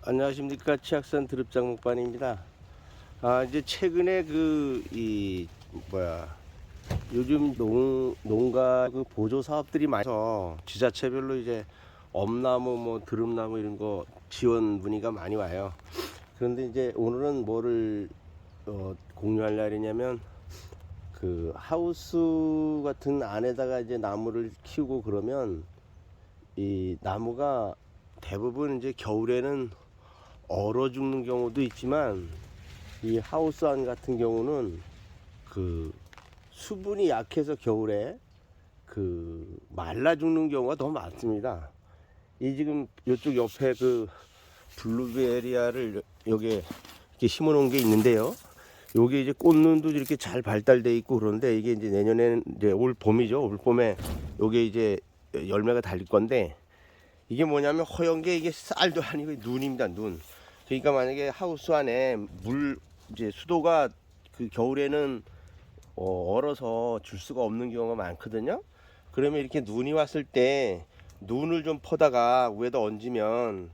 안녕하십니까. 치악산 드릅장 목반입니다. 이제 최근에 요즘 농가 그 보조 사업들이 많아서 지자체별로 이제 엄나무 뭐 드릅나무 이런 거 지원 문의가 많이 와요. 그런데 이제 오늘은 뭐를 공유할 날이냐면, 그 하우스 같은 안에다가 이제 나무를 키우고 그러면 이 나무가 대부분 이제 겨울에는 얼어 죽는 경우도 있지만, 이 하우스 안 같은 경우는 그 수분이 약해서 겨울에 그 말라 죽는 경우가 더 많습니다. 이 지금 이쪽 옆에 그 블루베리아를 여기에 이렇게 심어 놓은 게 있는데요. 요게 이제 꽃눈도 이렇게 잘 발달돼 있고, 그런데 이게 이제 내년에는 이제 올 봄이죠. 올 봄에 요게 이제 열매가 달릴 건데, 이게 뭐냐면 허연 게 이게 쌀도 아니고 눈입니다. 눈. 그러니까 만약에 하우스 안에 물 이제 수도가 그 겨울에는 얼어서 줄 수가 없는 경우가 많거든요. 그러면 이렇게 눈이 왔을 때 눈을 좀 퍼다가 위에다 얹으면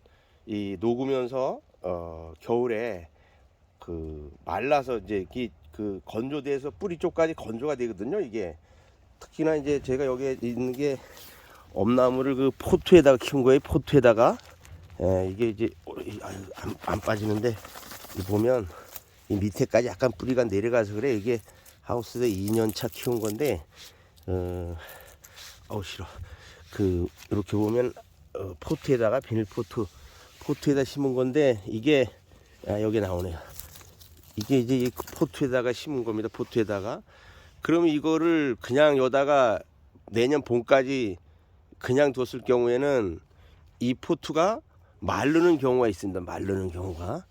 이 녹으면서 겨울에 그 말라서 이제 그 건조돼서 뿌리 쪽까지 건조가 되거든요. 이게 특히나 이제 제가 여기에 있는 게 엄나무를 그 포트에다가 키운 거예요. 포트에다가. 이게 이제 안 빠지는데, 이 보면 이 밑에까지 약간 뿌리가 내려가서 그래. 이게 하우스에 2년차 키운 건데, 어우 싫어. 그 이렇게 보면 포트에다가 포트에다 심은 건데, 이게 여기 나오네요. 이게 이제 이 포트에다가 심은 겁니다. 포트에다가. 그러면 이거를 그냥 여다가 내년 봄까지 그냥 뒀을 경우에는 이 포트가 마르는 경우가 있습니다. 마르는 경우가.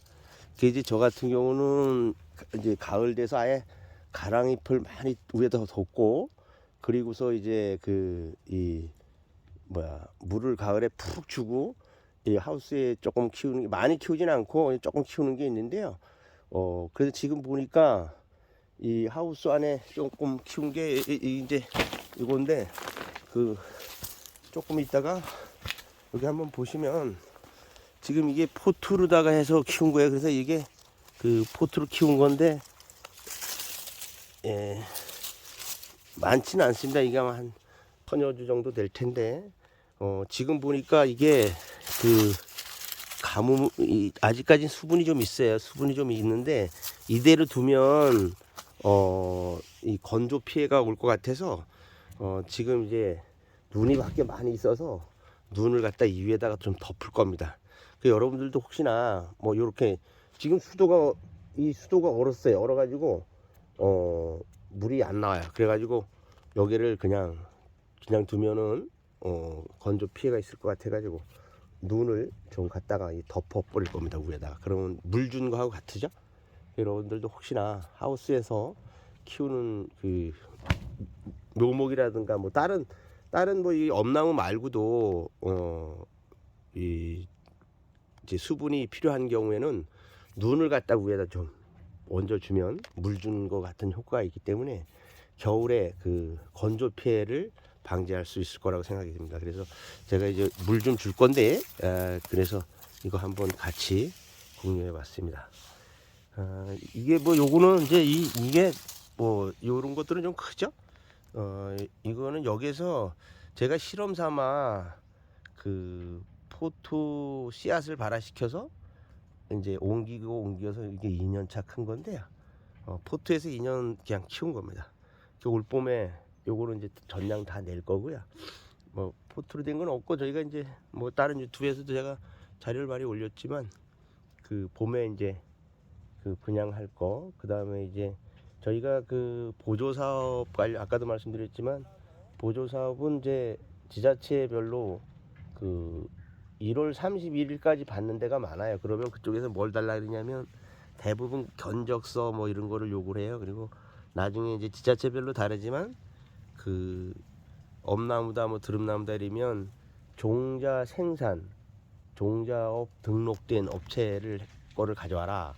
그 이제 저 같은 경우는 이제 가을 돼서 아예 가랑잎을 많이 위에다 덮고, 그리고서 이제 물을 가을에 푹 주고, 이 하우스에 조금 키우는 게, 많이 키우진 않고 조금 키우는 게 있는데요. 그래서 지금 보니까 이 하우스 안에 조금 키운 게 이제 이건데, 그 조금 있다가 여기 한번 보시면 지금 이게 포트로다가 해서 키운 거예요. 그래서 이게 그 포트로 키운 건데, 예, 많지는 않습니다. 이게 한 천여 주 정도 될 텐데, 지금 보니까 이게 그 아직까지 수분이 좀 있어요. 수분이 좀 있는데, 이대로 두면 이 건조 피해가 올 것 같아서, 지금 이제 눈이 밖에 많이 있어서 눈을 갖다 이 위에다가 좀 덮을 겁니다. 여러분들도 혹시나 뭐 이렇게 지금 이 수도가 얼었어요. 얼어가지고 물이 안 나와요. 그래가지고 여기를 그냥 두면은 건조 피해가 있을 것 같아가지고 눈을 좀 갖다가 덮어 버릴 겁니다. 위에다가. 그러면 물 준 거하고 같으죠. 여러분들도 혹시나 하우스에서 키우는 그 묘목이라든가 뭐 다른 뭐 이 엄나무 말고도 이 이제 수분이 필요한 경우에는 눈을 갖다 위에다 좀 얹어주면 물 주는 것 같은 효과가 있기 때문에 겨울에 그 건조 피해를 방지할 수 있을 거라고 생각이 듭니다. 그래서 제가 이제 물 좀 줄 건데, 그래서 이거 한번 같이 공유해 봤습니다. 이게 뭐 요거는 이제 이게 뭐 요런 것들은 좀 크죠? 이거는 여기서 제가 실험 삼아 그 포토 씨앗을 발화시켜서 이제 옮겨서 이게 2년차 큰 건데요. 포트에서 2년 그냥 키운 겁니다. 올 봄에 요거는 이제 전량 다 낼 거고요. 뭐 포트로 된 건 없고, 저희가 이제 뭐 다른 유튜브에서도 제가 자료를 많이 올렸지만, 그 봄에 이제 그 분양할 거, 그 다음에 이제 저희가 그 보조 사업 관련, 아까도 말씀드렸지만 보조 사업은 이제 지자체별로 그 1월 31일까지 받는 데가 많아요. 그러면 그쪽에서 뭘 달라 그러냐면 대부분 견적서 뭐 이런 거를 요구를 해요. 그리고 나중에 이제 지자체별로 다르지만 그 엄나무다 뭐 드릅나무다 이러면 종자업 등록된 업체를 거를 가져와라.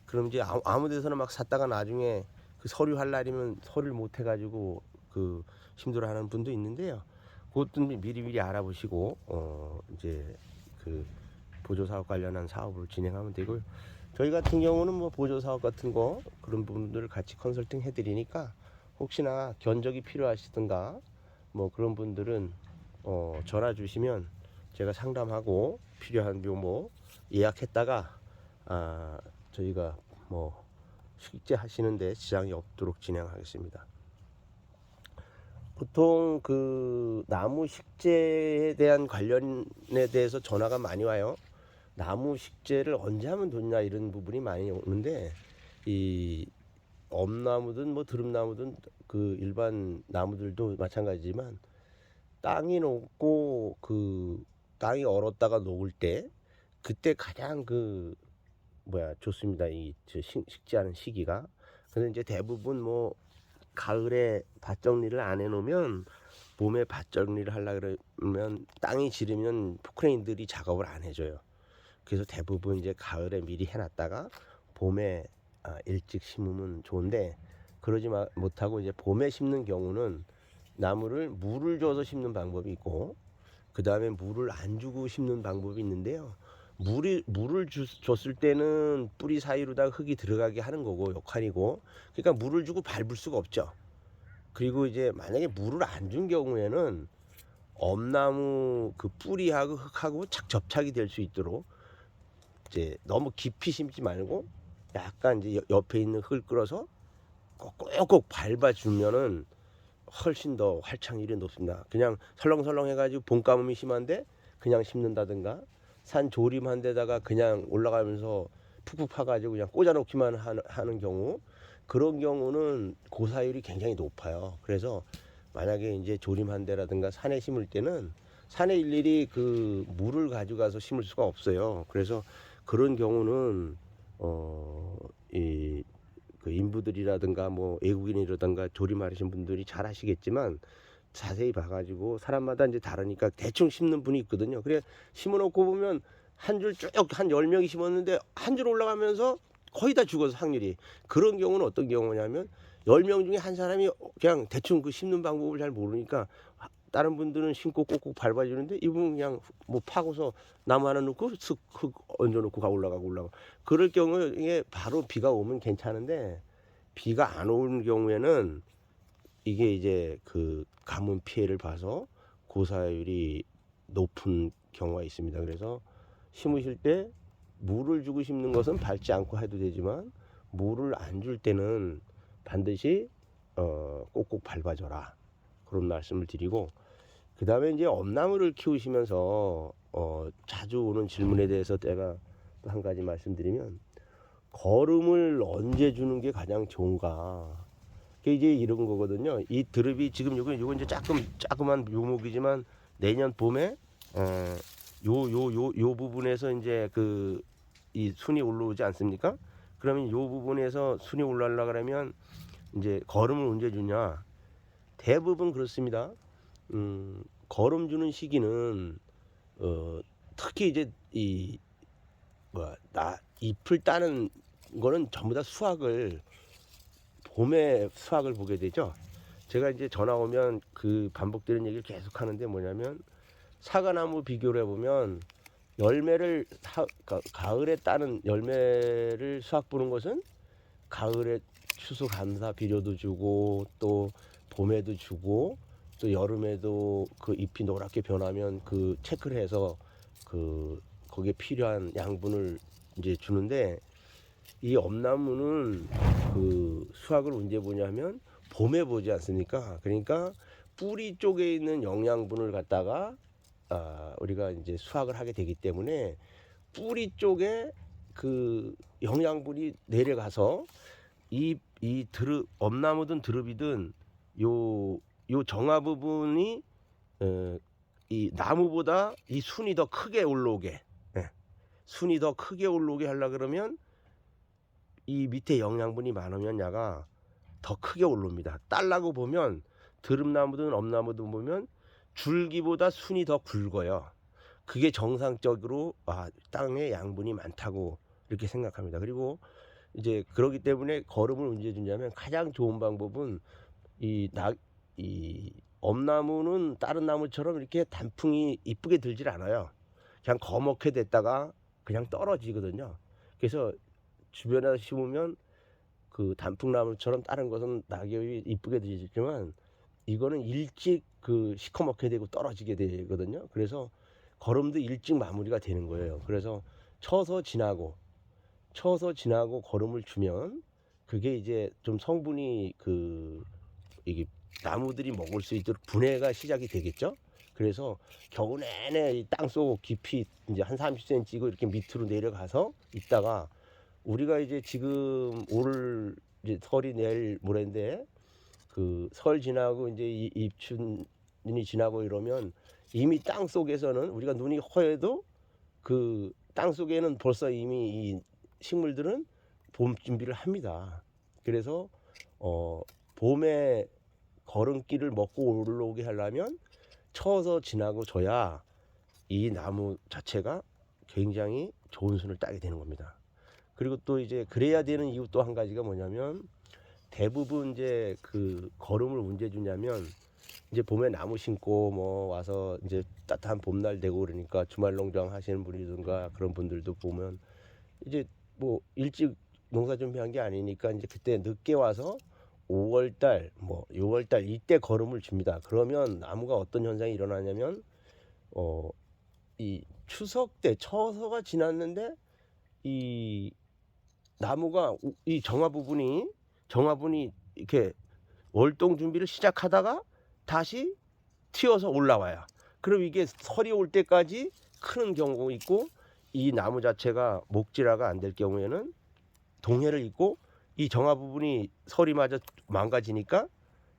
그럼 이제 아무 데서나 막 샀다가 나중에 그 서류 할 날이면 서류를 못 해가지고 그 힘들어하는 분도 있는데요. 그것도 미리미리 알아보시고 이제 그 보조사업 관련한 사업을 진행하면 되고요. 저희 같은 경우는 뭐 보조사업 같은 거 그런 분들을 같이 컨설팅 해드리니까 혹시나 견적이 필요하시든가 뭐 그런 분들은 전화 주시면 제가 상담하고 필요한 묘목 예약했다가 저희가 뭐 식재 하시는데 지장이 없도록 진행하겠습니다. 보통 그 나무 식재에 대한 관련에 대해서 전화가 많이 와요. 나무 식재를 언제 하면 좋냐 이런 부분이 많이 오는데, 이 엄나무든 뭐 드름나무든 그 일반 나무들도 마찬가지지만 땅이 녹고 그 땅이 얼었다가 녹을 때 그때 가장 그 좋습니다. 이 식재하는 시기가. 근데 이제 대부분 뭐 가을에 밭 정리를 안 해놓으면 봄에 밭 정리를 하려 그러면 땅이 지르면 포크레인들이 작업을 안 해줘요. 그래서 대부분 이제 가을에 미리 해놨다가 봄에 일찍 심으면 좋은데, 그러지 못하고 이제 봄에 심는 경우는 나무를 물을 줘서 심는 방법이 있고 그 다음에 물을 안 주고 심는 방법이 있는데요. 물을 줬을 때는 뿌리 사이로다 흙이 들어가게 하는 거고 역할이고, 그러니까 물을 주고 밟을 수가 없죠. 그리고 이제 만약에 물을 안 준 경우에는 엄나무 그 뿌리하고 흙하고 착 접착이 될 수 있도록 이제 너무 깊이 심지 말고 약간 이제 옆에 있는 흙을 끌어서 꼭꼭 밟아주면은 훨씬 더 활착률이 높습니다. 그냥 설렁설렁 해가지고 봄가뭄이 심한데 그냥 심는다든가, 산 조림한 데다가 그냥 올라가면서 푹푹 파가지고 그냥 꽂아놓기만 하는 경우, 그런 경우는 고사율이 굉장히 높아요. 그래서 만약에 이제 조림한 데라든가 산에 심을 때는 산에 일일이 그 물을 가져가서 심을 수가 없어요. 그래서 그런 경우는 그 인부들이라든가 뭐 외국인이라든가 조림하시는 분들이 잘 하시겠지만 자세히 봐가지고 사람마다 이제 다르니까 대충 심는 분이 있거든요. 그래 심어놓고 보면 한 줄 쭉 한 10명이 심었는데 한 줄 올라가면서 거의 다 죽어서 확률이. 그런 경우는 어떤 경우냐면 10명 중에 한 사람이 그냥 대충 그 심는 방법을 잘 모르니까 다른 분들은 심고 꼭꼭 밟아주는데 이분은 그냥 뭐 파고서 나무 하나 넣고 흙 얹어놓고 올라가고. 그럴 경우에 바로 비가 오면 괜찮은데, 비가 안 오는 경우에는 이게 이제 그 가뭄 피해를 봐서 고사율이 높은 경우가 있습니다. 그래서 심으실 때 물을 주고 심는 것은 밟지 않고 해도 되지만 물을 안 줄 때는 반드시 꼭꼭 밟아줘라, 그런 말씀을 드리고, 그 다음에 이제 엄나무를 키우시면서 자주 오는 질문에 대해서 제가 또 한 가지 말씀드리면, 거름을 언제 주는 게 가장 좋은가? 그게 이제 이런 거거든요. 이 드릅이 지금 요거 이제 조그만 묘목이지만 내년 봄에 요 부분에서 이제 그 이 순이 올라오지 않습니까? 그러면 요 부분에서 순이 올라오려 그러면 이제 거름을 언제 주냐? 대부분 그렇습니다. 거름 주는 시기는 특히 이제 잎을 따는 거는 전부 다 봄에 수확을 보게 되죠. 제가 이제 전화 오면 그 반복되는 얘기를 계속 하는데 뭐냐면, 사과나무 비교를 해보면 열매를 가을에 따는 열매를 수확 보는 것은 가을에 추수감사 비료도 주고 또 봄에도 주고 또 여름에도 그 잎이 노랗게 변하면 그 체크를 해서 그 거기에 필요한 양분을 이제 주는데, 이 엄나무는 그 수확을 언제 보냐면 봄에 보지 않습니까? 그러니까 뿌리 쪽에 있는 영양분을 갖다가 우리가 이제 수확을 하게 되기 때문에 뿌리 쪽에 그 영양분이 내려가서 이 엄나무든 드릅이든 요 정화 부분이 이 나무보다 이 순이 더 크게 올라오게, 순이 더 크게 올라오게 하려 그러면 이 밑에 영양분이 많으면 야가 더 크게 올라옵니다. 딸라고 보면 드릅나무든 엄나무든 보면 줄기보다 순이 더 굵어요. 그게 정상적으로 땅에 양분이 많다고 이렇게 생각합니다. 그리고 이제 그러기 때문에 거름을 언제 주냐면 가장 좋은 방법은 이 엄나무는 다른 나무처럼 이렇게 단풍이 이쁘게 들질 않아요. 그냥 거먹게 됐다가 그냥 떨어지거든요. 그래서 주변에서 심으면 그 단풍나무처럼 다른 것은 낙엽이 이쁘게 되지만 이거는 일찍 그 시커멓게 되고 떨어지게 되거든요. 그래서 거름도 일찍 마무리가 되는 거예요. 그래서 쳐서 지나고 거름을 주면 그게 이제 좀 성분이 그 이게 나무들이 먹을 수 있도록 분해가 시작이 되겠죠. 그래서 겨우 내내 이 땅속 깊이 이제 한 30cm고 이렇게 밑으로 내려가서 있다가 우리가 이제 지금 올 이제 설이 내일 모레인데 그 설 지나고 이제 입춘이 지나고 이러면 이미 땅 속에서는 우리가 눈이 허해도 그 땅 속에는 벌써 이미 이 식물들은 봄 준비를 합니다. 그래서 봄에 걸음길을 먹고 올라오게 하려면 쳐서 지나고 줘야 이 나무 자체가 굉장히 좋은 순을 따게 되는 겁니다. 그리고 또 이제 그래야 되는 이유 또 한 가지가 뭐냐면 대부분 이제 그 걸음을 언제 주냐면 이제 봄에 나무 심고 뭐 와서 이제 따뜻한 봄날 되고 그러니까 주말 농장 하시는 분이든가 그런 분들도 보면 이제 뭐 일찍 농사 준비한 게 아니니까 이제 그때 늦게 와서 5월달 뭐 6월달 이때 걸음을 줍니다. 그러면 나무가 어떤 현상이 일어나냐면 이 추석 때 처서가 지났는데 이 나무가 이 정화 부분이 이렇게 월동 준비를 시작하다가 다시 튀어서 올라와요. 그럼 이게 설이 올 때까지 크는 경우가 있고 이 나무 자체가 목질화가 안 될 경우에는 동해를 입고 이 정화 부분이 설이 맞아 망가지니까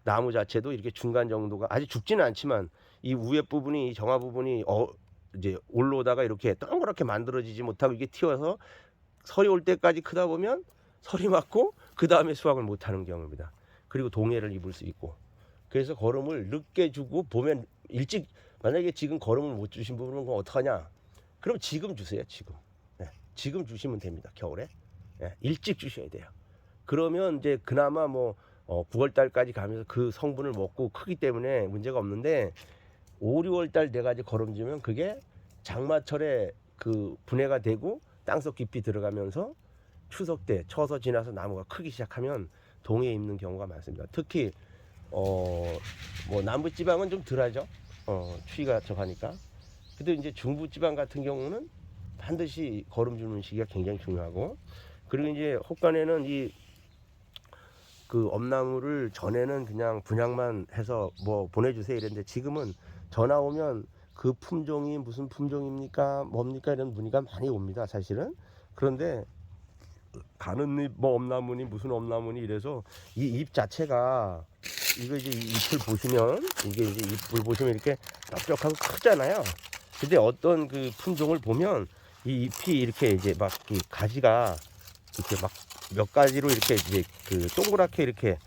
나무 자체도 이렇게 중간 정도가 아직 죽지는 않지만 이 위에 부분이 이 정화 부분이 이제 올라오다가 이렇게 동그랗게 만들어지지 못하고 이게 튀어서 설이 올 때까지 크다 보면 설이 맞고 그 다음에 수확을 못하는 경우입니다. 그리고 동해를 입을 수 있고 그래서 거름을 늦게 주고 보면 일찍 만약에 지금 거름을 못 주신 분은 어떡하냐? 그럼 지금 주세요. 지금. 네, 지금 주시면 됩니다. 겨울에. 네, 일찍 주셔야 돼요. 그러면 이제 그나마 뭐 9월 달까지 가면서 그 성분을 먹고 크기 때문에 문제가 없는데 5, 6월 달 돼가지고 거름 주면 그게 장마철에 그 분해가 되고 땅속 깊이 들어가면서 추석 때 쳐서 지나서 나무가 크기 시작하면 동해에 입는 경우가 많습니다. 특히 뭐 남부 지방은 좀 덜하죠. 추위가 적하니까. 근데 이제 중부 지방 같은 경우는 반드시 거름 주는 시기가 굉장히 중요하고 그리고 이제 혹간에는 이 그 엄나무를 전에는 그냥 분양만 해서 뭐 보내주세요 이랬는데 지금은 전화 오면 그 품종이 무슨 품종입니까 뭡니까 이런 문의가 많이 옵니다 사실은. 그런데 가는잎 뭐 엄나무니 무슨 엄나무니 이래서 이 잎 자체가 이거 이제 잎을 보시면 이게 이제 잎을 보시면 이렇게 넓적하고 크잖아요. 근데 어떤 그 품종을 보면 이 잎이 이렇게 이제 막 이 가지가 이렇게 막 몇 가지로 이렇게 이제 그 동그랗게 이렇게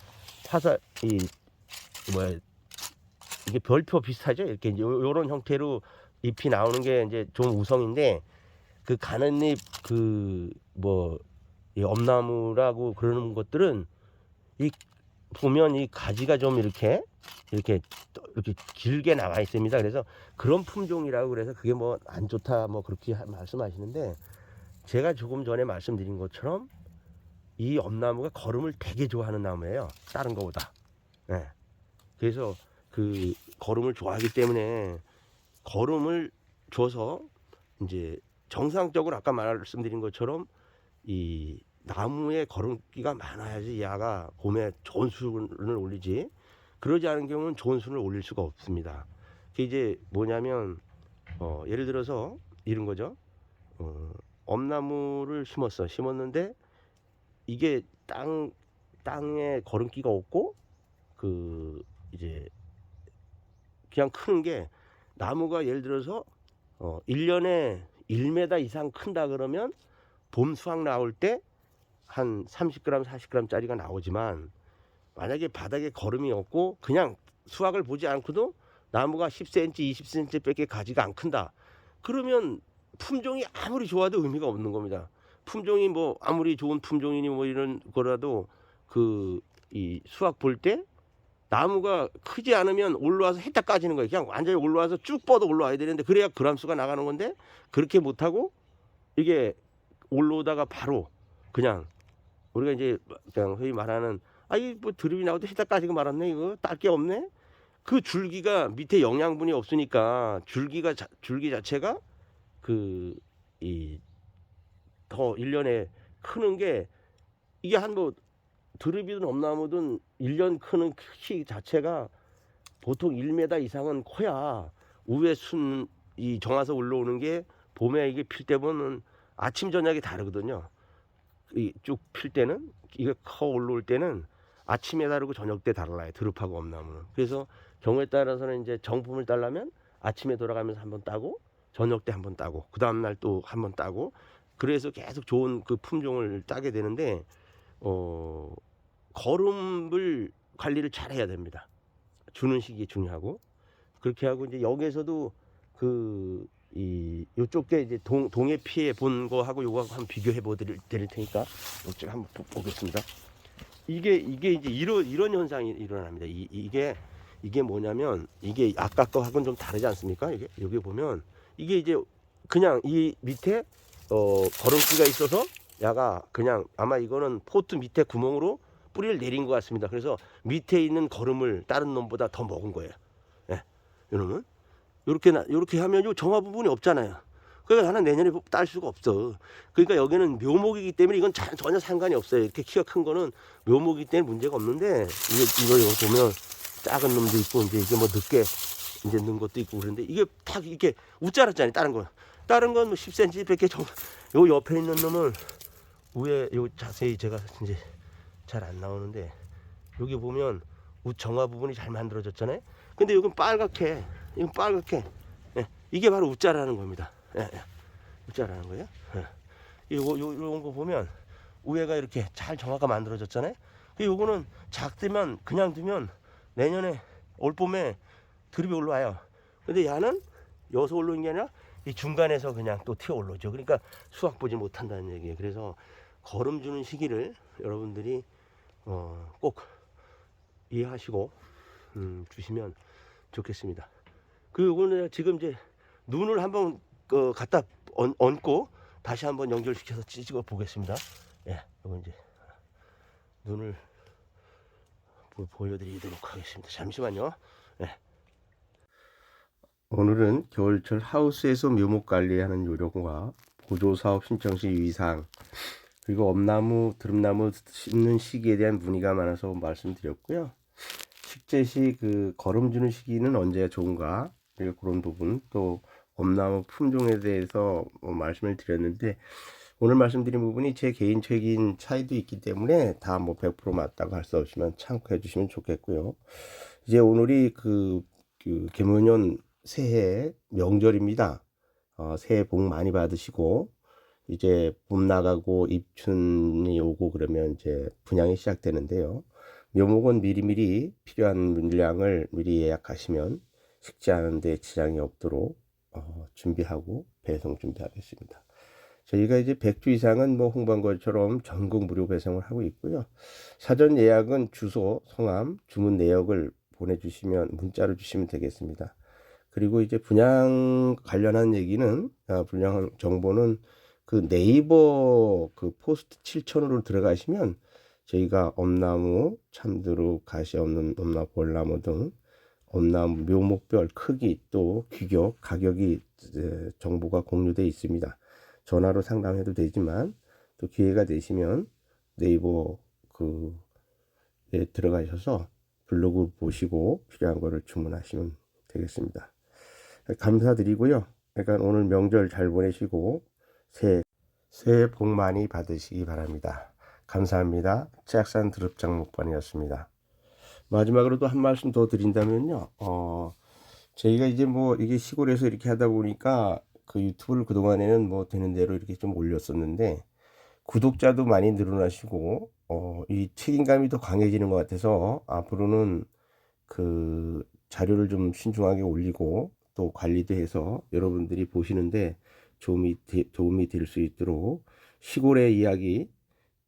파서 이 뭐야 이게 별표 비슷하죠? 이렇게 이제 요런 형태로 잎이 나오는 게 이제 좀 우성인데 그 가는잎 그 뭐 이 엄나무라고 그러는 것들은 이 보면 이 가지가 좀 이렇게 길게 나와 있습니다. 그래서 그런 품종이라고 그래서 그게 뭐 안 좋다 뭐 그렇게 말씀하시는데 제가 조금 전에 말씀드린 것처럼 이 엄나무가 거름을 되게 좋아하는 나무예요. 다른 거보다. 네. 그래서 그 거름을 좋아하기 때문에 거름을 줘서 이제 정상적으로 아까 말씀드린 것처럼 이 나무에 거름기가 많아야지 얘가 봄에 좋은 순을 올리지 그러지 않은 경우는 좋은 순을 올릴 수가 없습니다. 그게 이제 뭐냐면 예를 들어서 이런 거죠. 엄나무를 심었는데 이게 땅에 거름기가 없고 그 이제 그냥 크는 게 나무가 예를 들어서 1년에 1m 이상 큰다 그러면 봄 수확 나올 때 한 30g, 40g 짜리가 나오지만 만약에 바닥에 거름이 없고 그냥 수확을 보지 않고도 나무가 10cm, 20cm 밖에 가지가 안 큰다. 그러면 품종이 아무리 좋아도 의미가 없는 겁니다. 품종이 뭐 아무리 좋은 품종이니 뭐 이런 거라도 그 이 수확 볼 때 나무가 크지 않으면 올라와서 해딱 까지는 거예요. 그냥 완전히 올라와서 쭉 뻗어 올라와야 되는데 그래야 그람수가 나가는 건데 그렇게 못하고 이게 올라오다가 바로 그냥 우리가 이제 그냥 흔히 말하는 아이 뭐 드립이 나오도 해딱 까지고 말았네 이거 딸 게 없네. 그 줄기가 밑에 영양분이 없으니까 줄기 자체가 그 이 더 1년에 크는 게 이게 한 뭐 드릅이든 엄나무든 1년 크는 키 자체가 보통 1m 이상은 커야 우에 이 정화서 올라오는 게 봄에 이게 필 때 보면 아침 저녁이 다르거든요. 이 쭉 필 때는 이게 커 올라올 때는 아침에 다르고 저녁 때 달라요. 드릅하고 엄나무는. 그래서 경우에 따라서는 이제 정품을 따려면 아침에 돌아가면서 한번 따고 저녁 때 한번 따고 그 다음 날 또 한번 따고 그래서 계속 좋은 그 품종을 따게 되는데 거름을 관리를 잘 해야 됩니다. 주는 시기 중요하고 그렇게 하고 이제 여기에서도 요쪽 게 이제 동해 피해 본 거하고 요거하고 한번 비교해 드릴 테니까 이쪽 한번 보겠습니다. 이게 이제 이런 현상이 일어납니다. 이게 뭐냐면 이게 아까 거하고는 좀 다르지 않습니까? 이게 여기 보면 이게 이제 그냥 이 밑에 거름기가 있어서 야가 그냥 아마 이거는 포트 밑에 구멍으로 뿌리를 내린 것 같습니다. 그래서 밑에 있는 거름을 다른 놈보다 더 먹은 거예요. 예, 이놈은 요렇게 하면 요 정화 부분이 없잖아요. 그러니까 나는 내년에 딸 수가 없어. 그러니까 여기는 묘목이기 때문에 이건 전혀 상관이 없어요. 이렇게 키가 큰 거는 묘목이기 때문에 문제가 없는데 이거 보면 작은 놈도 있고 이제 이게 뭐 늦게 이제 넣은 것도 있고 그런데 이게 딱 이렇게 웃자랐잖아요. 다른 건 뭐 10cm, 100개 정도. 요 옆에 있는 놈을 위에 요 자세히 제가 이제 잘 안 나오는데 여기 보면 정화 부분이 잘 만들어졌잖아요. 근데 이건 빨갛게 예, 이게 바로 웃자라는 겁니다. 예, 예. 웃자라는 거예요. 예. 요런 거 보면 위에가 이렇게 잘 정화가 만들어졌잖아요. 요거는 작으면 그냥 두면 내년에 올 봄에 드립이 올라와요. 근데 얘는 여기서 올라오는 게 아니라 이 중간에서 그냥 또 튀어 올라오죠. 그러니까 수확 보지 못한다는 얘기예요. 그래서 거름 주는 시기를 여러분들이 꼭 이해하시고 주시면 좋겠습니다. 요거는 지금 이제 눈을 한번 갖다 얹고 다시 한번 연결시켜서 찍어 보겠습니다. 예, 이거 이제 눈을 보여드리도록 하겠습니다. 잠시만요. 예. 오늘은 겨울철 하우스에서 묘목 관리하는 요령과 보조사업 신청 시 유의사항 그리고 엄나무, 드릅나무 심는 시기에 대한 문의가 많아서 말씀드렸고요. 식재 시 거름 주는 시기는 언제가 좋은가 그리고 그런 부분 또 엄나무 품종에 대해서 말씀을 드렸는데 오늘 말씀드린 부분이 제 개인적인 차이도 있기 때문에 다 뭐 100% 맞다고 할 수 없지만 참고해 주시면 좋겠고요. 이제 오늘이 개묘년 새해 명절입니다. 새해 복 많이 받으시고 이제 봄 나가고 입춘이 오고 그러면 이제 분양이 시작되는데요. 묘목은 미리미리 필요한 물량을 미리 예약하시면 식재하는데 지장이 없도록 준비하고 배송 준비하겠습니다. 저희가 이제 100주 이상은 뭐 홍보한것처럼 전국 무료 배송을 하고 있고요. 사전 예약은 주소, 성함, 주문 내역을 보내주시면 문자로 주시면 되겠습니다. 그리고 이제 분양 관련한 얘기는 분양 정보는 네이버 포스트 7000으로 들어가시면 저희가 엄나무, 참드루, 가시 없는 엄나무, 볼나무 등 엄나무 묘목별 크기 또 규격, 가격이 정보가 공유되어 있습니다. 전화로 상담해도 되지만 또 기회가 되시면 네이버 들어가셔서 블로그 보시고 필요한 거를 주문하시면 되겠습니다. 감사드리고요. 그러니까 오늘 명절 잘 보내시고 새해 복 많이 받으시기 바랍니다. 감사합니다. 치악산 드릅장 목반이었습니다. 마지막으로 또 한 말씀 더 드린다면요. 저희가 이제 뭐 이게 시골에서 이렇게 하다 보니까 유튜브를 그동안에는 뭐 되는 대로 이렇게 좀 올렸었는데 구독자도 많이 늘어나시고 이 책임감이 더 강해지는 것 같아서 앞으로는 자료를 좀 신중하게 올리고 또 관리도 해서 여러분들이 보시는데 도움이 될 수 있도록 시골의 이야기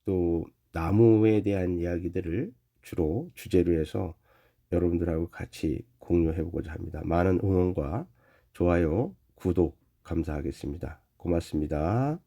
또 나무에 대한 이야기들을 주로 주제로 해서 여러분들하고 같이 공유해 보고자 합니다. 많은 응원과 좋아요, 구독 감사하겠습니다. 고맙습니다.